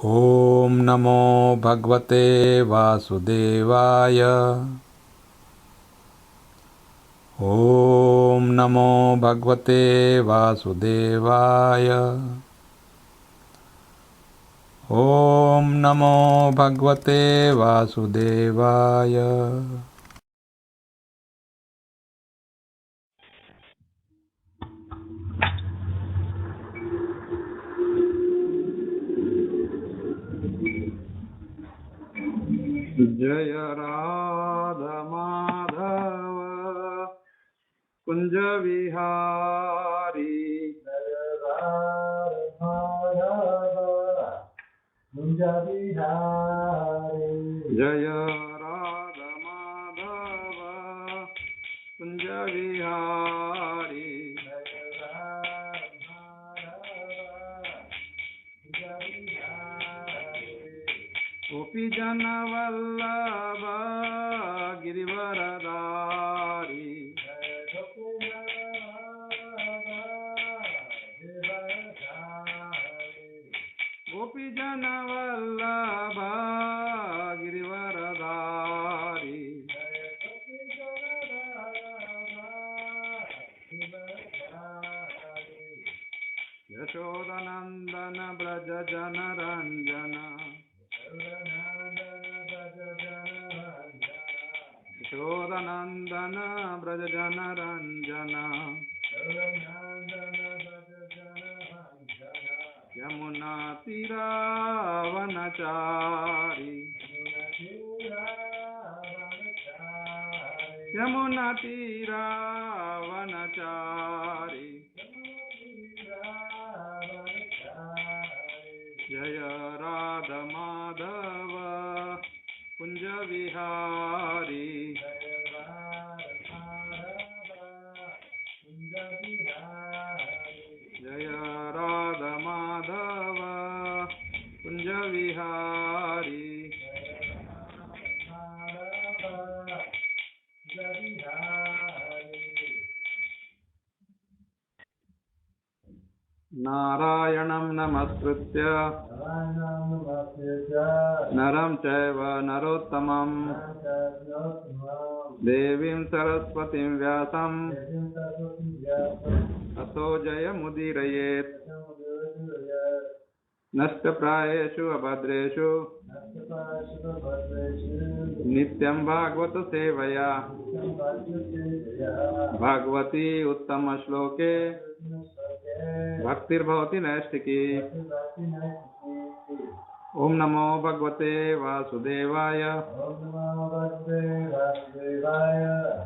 ॐ नमो भगवते वासुदेवाय। ॐ नमो भगवते वासुदेवाय। ॐ नमो भगवते वासुदेवाय। जय राधा माधव कुंज विहारी। जय राधा माधव कुंज विहारी। जय राधा माधव कुंज विहारी। जय राधा माधव कुंज विहारी। गोपी जन वल्लभ गिरिवरधारी। जय गोपी गिरिवरधारी। गोपी जन वल्लभ गिरिवरधारी। जय गोपी गिरिवरधारी। यशोदनंदन ब्रज जन रंजन। यशोदनंदन ब्रज जन रंजन। यमुना तीरावनचारी। यमुना तीरावनचारी। जय राधा माधव कुंज विहारी। जय राधा माधव कुंज विहारी। नारायणं नमस्कृत्य नरं चैव नरोत्तमं देवीं सरस्वतीं व्यासं ततो जयमुदीरयेत्। नष्टप्रायेषु अभद्रेषु नित्यं भागवत सेवया। भागवती उत्तमश्लोके भक्तिर्भवति नैष्ठिकी। ओम नमो भगवते वासुदेवाय।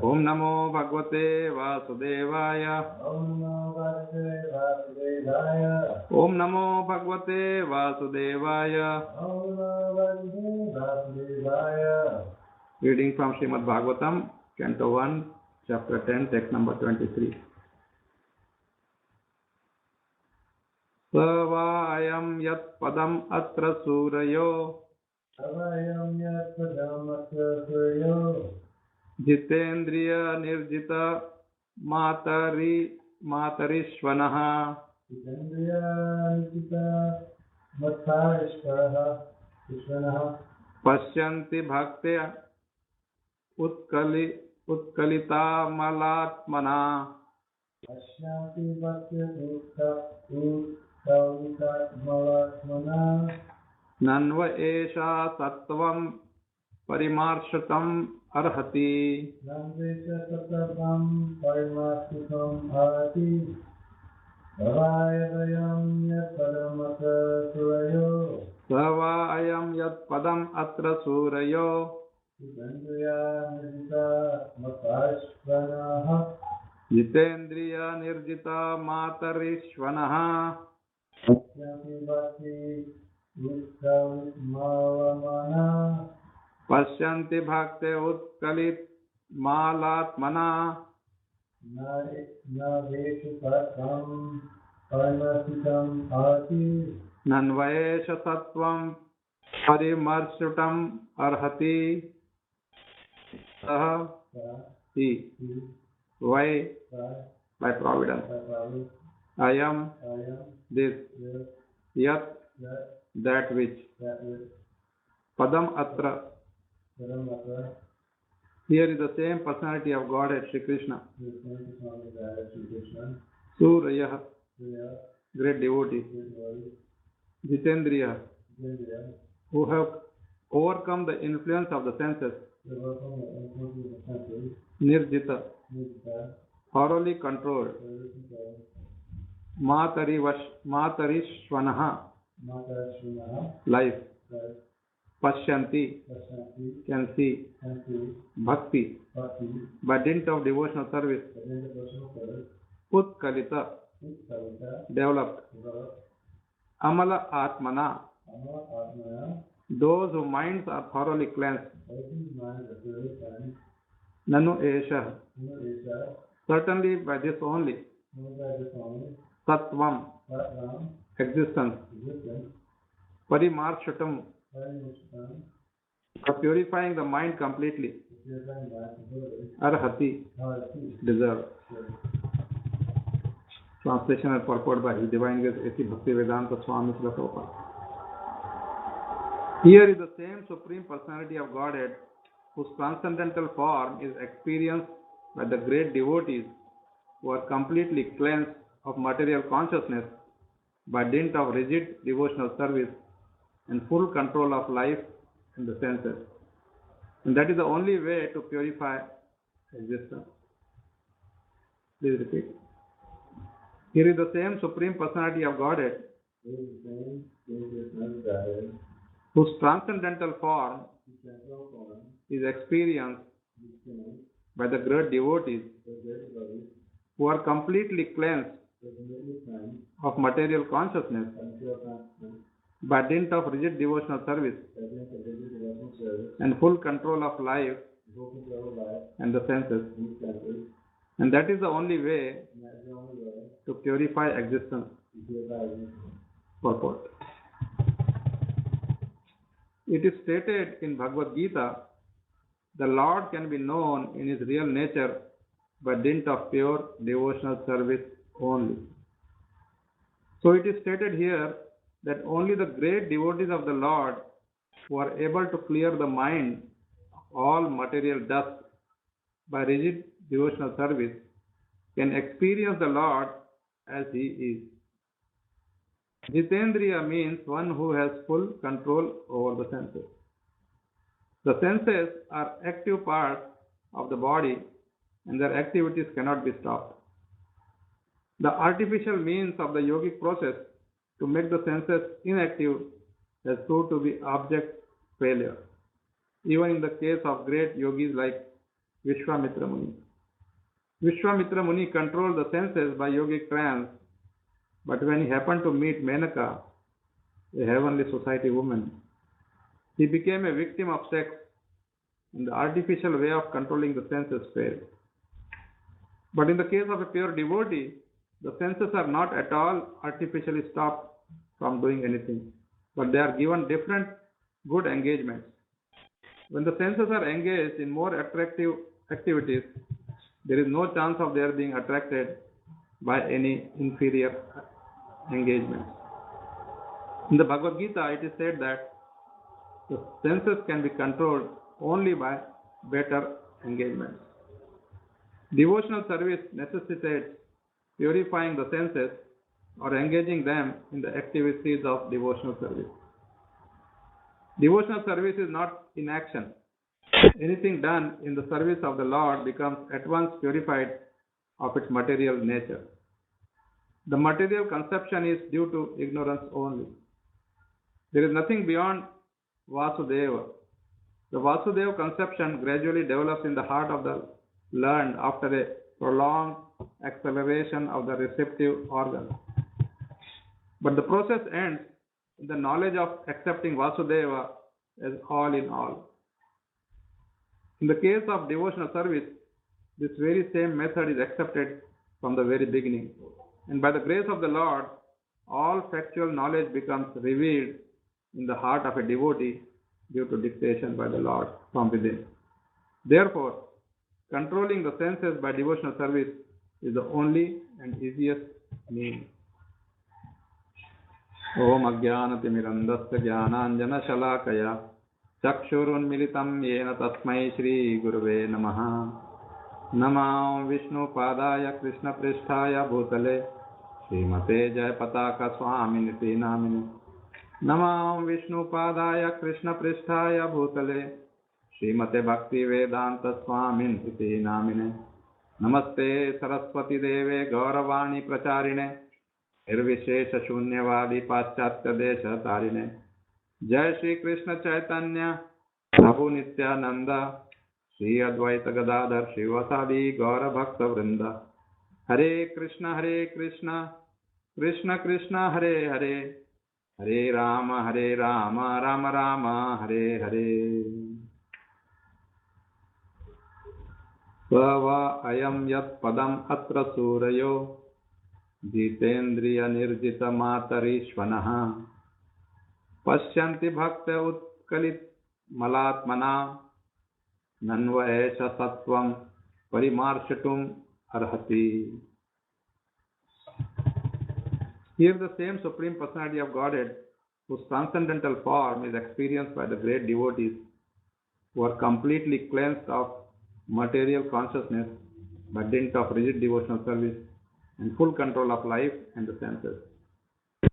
ओम नमो भगवते वासुदेवाय। ओम नमो भगवते वासुदेवाय। Reading from Shrimad Bhagavatam canto 1 chapter 10 text number 23। स वायं यत्पदम् अत्र सूरयो जितेन्द्रिय निर्जित मातरिश्वनः पश्यन्ति भक्त्या उत्कलितामलात्मना। नन्व एषा सत्वं परिमार्शितम् अर्हति। स वा अयं यत्पदम् अत्र सूरयो जितेन्द्रिय निर्जित मातरिश्वनः पश्यन्ति भक्ते उत्कलितमालात्मना। नन्वयेष सत्वं परिमर्शुटम् अर्हति। सः ही वै by providence. I am this. Yat that which. Padam atra. Here is the same personality of Godhead Sri Krishna. Surya, great devotee. Jitendriya, who have overcome the influence of the senses. Nirjita, thoroughly controlled. Matarishvanaha, life. Pashyanti, can see. Bhakti, by dint of devotional service. Utkalita, developed. Amala Atmana, those whose minds are thoroughly cleansed. Nanu Esha, certainly by this only. Sattvam, existence. Parimarshatam, for purifying the mind completely. Arhati, deserve. Translation and purport by His Divine Grace A.C. Bhaktivedanta Swami Srila Prabhupada. Here is the same Supreme Personality of Godhead, whose transcendental form is experienced by the great devotees who are completely cleansed of material consciousness by dint of rigid devotional service and full control of life and the senses. And that is the only way to purify existence. Please repeat. Here is the same Supreme Personality of Godhead, whose transcendental form is experienced by the great devotees who are completely cleansed of material consciousness by dint of rigid devotional service and full control of life and the senses. And that is the only way to purify existence. Purport. It is stated in Bhagavad Gita, the Lord can be known in His real nature by dint of pure devotional service only. So it is stated here that only the great devotees of the Lord who are able to clear the mind of all material dust by rigid devotional service can experience the Lord as He is. Jitendriya means one who has full control over the senses. The senses are active parts of the body and their activities cannot be stopped. The artificial means of the yogic process to make the senses inactive has proved to be abject failure, even in the case of great yogis like Vishwamitra Muni. Vishwamitra Muni controlled the senses by yogic trance, but when he happened to meet Menaka, a heavenly society woman, he became a victim of sex, and the artificial way of controlling the senses failed. But in the case of a pure devotee, the senses are not at all artificially stopped from doing anything, but they are given different good engagements. When the senses are engaged in more attractive activities, there is no chance of their being attracted by any inferior engagements. In the Bhagavad Gita, it is said that the senses can be controlled only by better engagements. Devotional service necessitates purifying the senses or engaging them in the activities of devotional service. Devotional service is not inaction. Anything done in the service of the Lord becomes at once purified of its material nature. The material conception is due to ignorance only. There is nothing beyond Vasudeva. The Vasudeva conception gradually develops in the heart of the learned after a prolonged acceleration of the receptive organ. But the process ends in the knowledge of accepting Vasudeva as all in all. In the case of devotional service, this very same method is accepted from the very beginning. And by the grace of the Lord, all factual knowledge becomes revealed in the heart of a devotee due to dictation by the Lord from within. Therefore, controlling the senses by devotional service is the only and easiest means. ओम अज्ञानतिमिरन्धस्य ज्ञानाञ्जनशलाकया चक्षुरुन्मिलितं येन तस्मै श्रीगुरुवे नमः। नमो विष्णुपादाय कृष्णपृष्ठाय भूतले श्रीमते जयपताका स्वामिनिति नामिने। नमो विष्णुपादाय कृष्णपृष्ठाय भूतले श्रीमते भक्तिवेदांत स्वामिनिति नामिने। नमस्ते सरस्वती देवे गौरवाणी प्रचारिणे निर्विशेष शून्यवादी पाश्चात्य देश तारिणे। जय श्री कृष्ण चैतन्य प्रभु नित्यानंद श्री अद्वैत गदाधर शिवसादि गौर भक्त वृंद। हरे कृष्ण कृष्ण कृष्ण हरे हरे, हरे राम राम राम हरे हरे। स वा अयं यत् पदम् अत्र सूरयो जितेन्द्रिय निर्जित मातरीश्वनः पश्यन्ति भक्त उत्कलित मलात्मना नन्व एष सत्वं परिमार्शतुम् अर्हति। Here the same Supreme Personality of Godhead, whose transcendental form is experienced by the great devotees who are completely cleansed of material consciousness by dint of rigid devotional service and full control of life and the senses.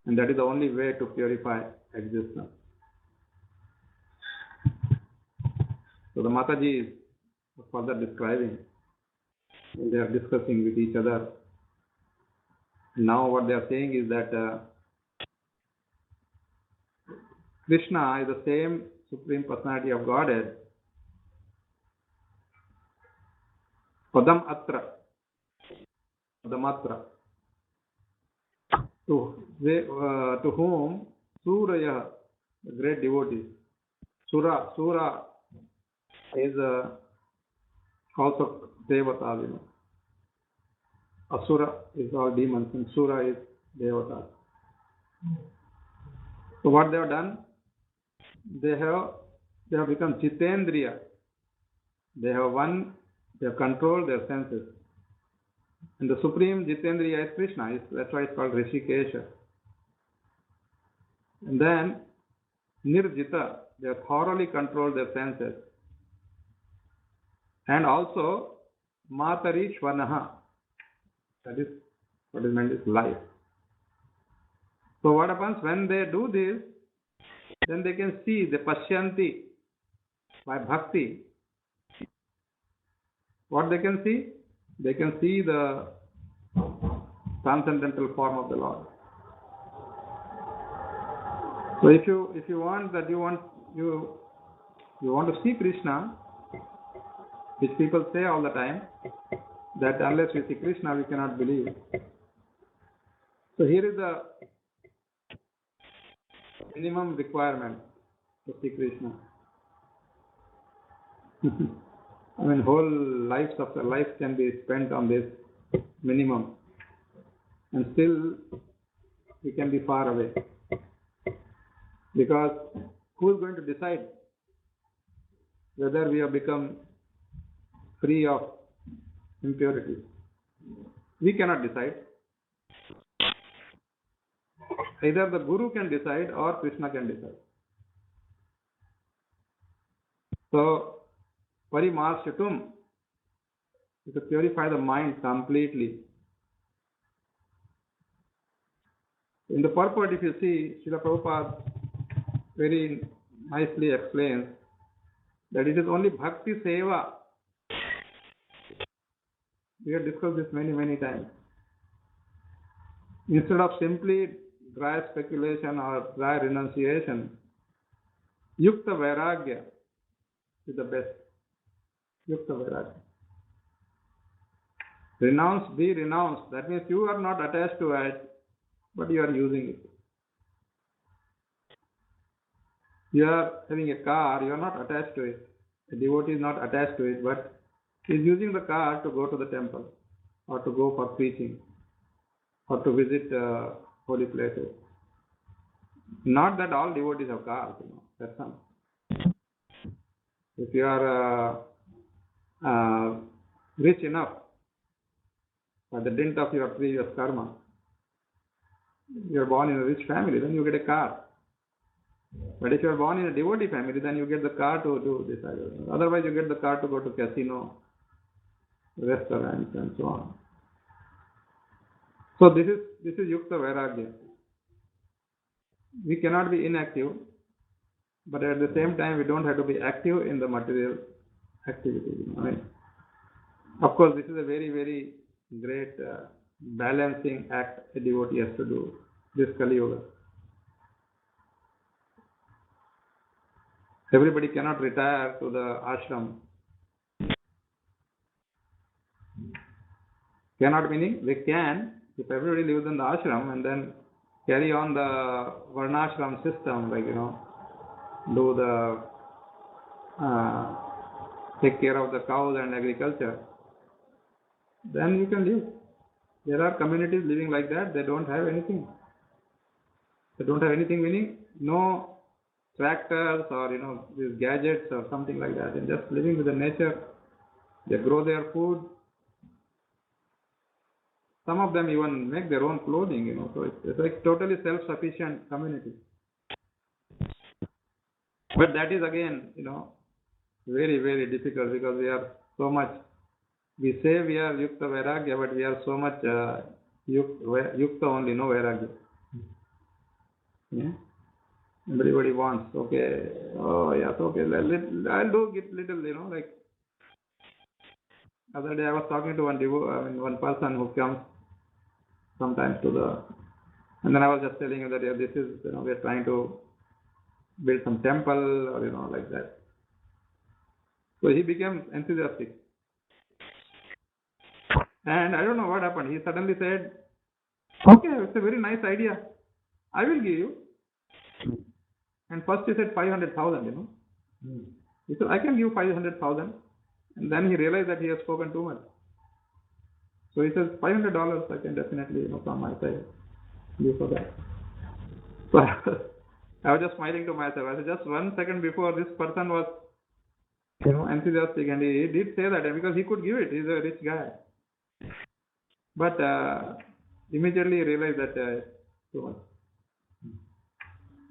And that is the only way to purify existence. So the Mataji is further describing, they are discussing with each other. Now what they are saying is that Krishna is the same Supreme Personality of Godhead, Padam Atra, Padamatra, to whom Suraya, the great devotee, Sura is also Devata. Asura is all demons and Sura is Devata. So what they have done? They have become Jitendriya. They have controlled their senses. And the supreme Jitendriya is Krishna. That's why it's called Rishikesha. And then Nirjita, they have thoroughly controlled their senses. And also Matarishvanaha, that is what is meant is life. So what happens when they do this? Then they can see the Pashyanti by bhakti. What they can see? They can see the transcendental form of the Lord. So if you want to see Krishna, which people say all the time, that unless we see Krishna we cannot believe. So here is the minimum requirement to see Krishna. I mean, whole life can be spent on this minimum, and still we can be far away. Because who is going to decide whether we have become free of impurities? We cannot decide. Either the Guru can decide or Krishna can decide. So, Parimarshatum is to purify the mind completely. In the purport, if you see, Srila Prabhupada very nicely explains that it is only Bhakti Seva. We have discussed this many times. Instead of simply dry speculation or dry renunciation, Yukta Vairagya is the best. Yukta Vairagya. Renounce, be renounced. That means you are not attached to it, but you are using it. You are having a car, you are not attached to it. The devotee is not attached to it, but he is using the car to go to the temple, or to go for preaching, or to visit holy places. Not that all devotees have cars, that's not. If you are rich enough by the dint of your previous karma, you're born in a rich family, then you get a car. But if you're born in a devotee family, then you get the car to do this. Otherwise, you get the car to go to casino, restaurants, and so on. So this is Yukta Vairagya. We cannot be inactive, but at the same time, we don't have to be active in the material activity. I mean, of course, this is a very, very great balancing act a devotee has to do. This Kali Yuga. Everybody cannot retire to the ashram. Cannot meaning they can, if everybody lives in the ashram and then carry on the varnashram system, like, do the take care of the cows and agriculture, then you can live. There are communities living like that. They don't have anything. They don't have anything meaning no tractors or these gadgets or something like that. They're just living with the nature. They grow their food. Some of them even make their own clothing, so it's like totally self-sufficient community. But that is again, very, very difficult because we are so much, we say we are Yukta Vairagya, but we are so much Yukta only, no Vairagya. Yeah? Everybody wants, okay, oh yes, okay, I'll do it little, like other day I was talking to one person who comes sometimes and then I was just telling him that this is, we are trying to build some temple or, like that. So he became enthusiastic. And I don't know what happened. He suddenly said, okay, it's a very nice idea. I will give you. And first he said 500,000, He said, I can give 500,000. And then he realized that he has spoken too much. So he says, $500 I can definitely, from my side, give for that. So I was just smiling to myself. I said, just 1 second before this person was, enthusiastic, and he did say that because he could give it. He's a rich guy. But immediately he realized that too much.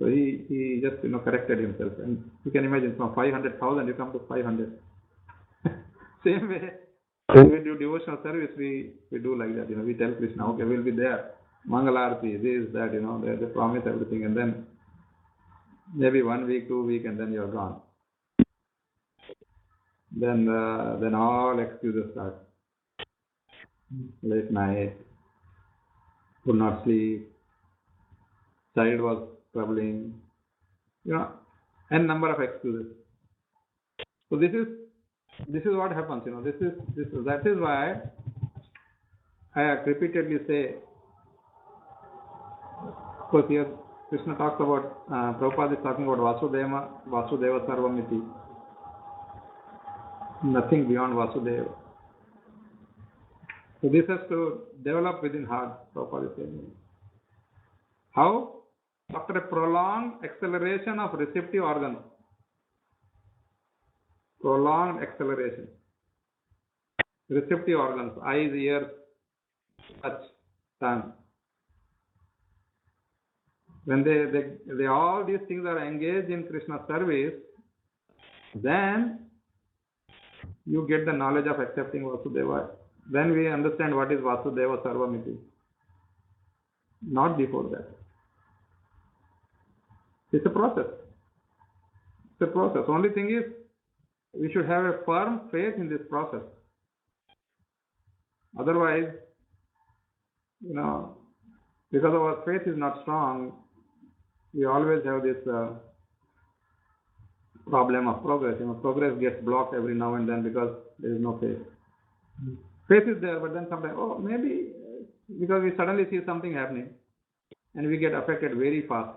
So he just corrected himself, and you can imagine from 500,000 you come to 500. Same way when we do devotional service, we do like that. We tell Krishna, okay, we'll be there, Mangalarti, this, that. They promise everything, and then maybe 1 week, 2 weeks, and then you're gone. Then all excuses start. Late night, could not sleep, child was troubling, n number of excuses. So this is what happens. That is why I repeatedly say. Of course, here Krishna talks about Prabhupada is talking about Vasudeva Sarvamiti. Nothing beyond Vasudeva. So this has to develop within heart, Prabhupada is saying. How? After a prolonged acceleration of receptive organs. Prolonged acceleration. Receptive organs, eyes, ears, touch, tongue. When they all these things are engaged in Krishna service, then you get the knowledge of accepting Vasudeva. Then we understand what is Vasudeva Sarvamiti. Not before that. It's a process. Only thing is, we should have a firm faith in this process. Otherwise, because our faith is not strong, we always have this problem of progress. Progress gets blocked every now and then because there is no faith. Faith is there, but then sometimes, maybe because we suddenly see something happening and we get affected very fast.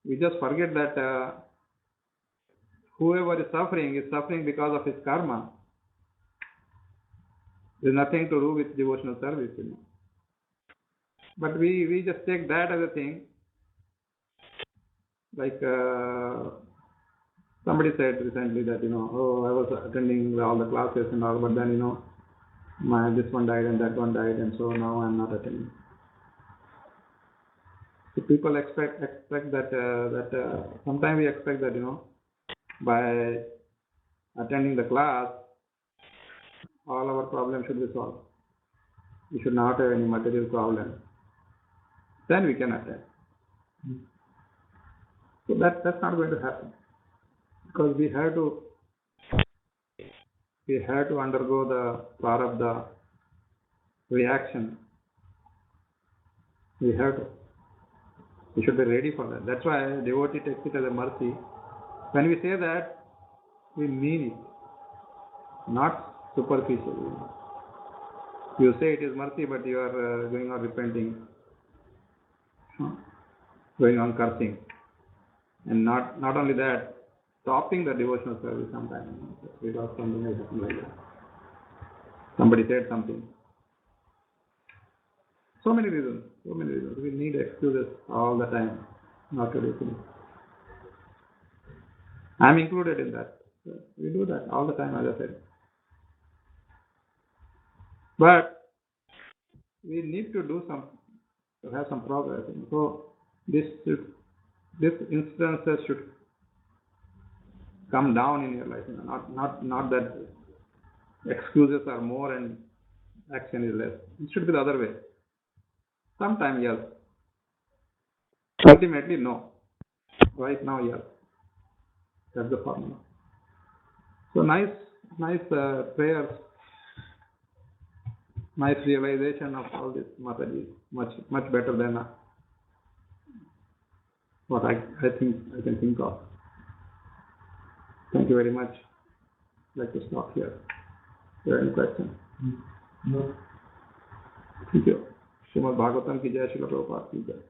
We just forget that whoever is suffering because of his karma. There's nothing to do with devotional service. But we just take that as a thing. Like somebody said recently that, I was attending all the classes and all, but then, this one died and that one died, and so now I'm not attending. So people expect that sometimes we expect that by attending the class all our problems should be solved. We should not have any material problem. Then we can attend. So that's not going to happen, because we have to undergo the prarabdha reaction. We should be ready for that. That's why devotee takes it as a mercy. When we say that, we mean it, not superficially. You say it is mercy, but you are going on repenting, going on cursing, and not only that, stopping the devotional service sometimes because something has happened like that. Somebody said something. So many reasons. We need excuses all the time not to do things. I'm included in that. We do that all the time, as I said. But we need to have some progress. So these instances should come down in your life. Not that excuses are more and action is less. It should be the other way. Sometime yes. Ultimately no. Right now yes. That's the formula. So nice prayers, nice realization of all this, Mataji. Much better than what I think I can think of. Thank you very much. I'd like to stop here. Is there any question? No. Thank you. Srimad Bhagavatam ki jai, Srila Prabhupada ki jai.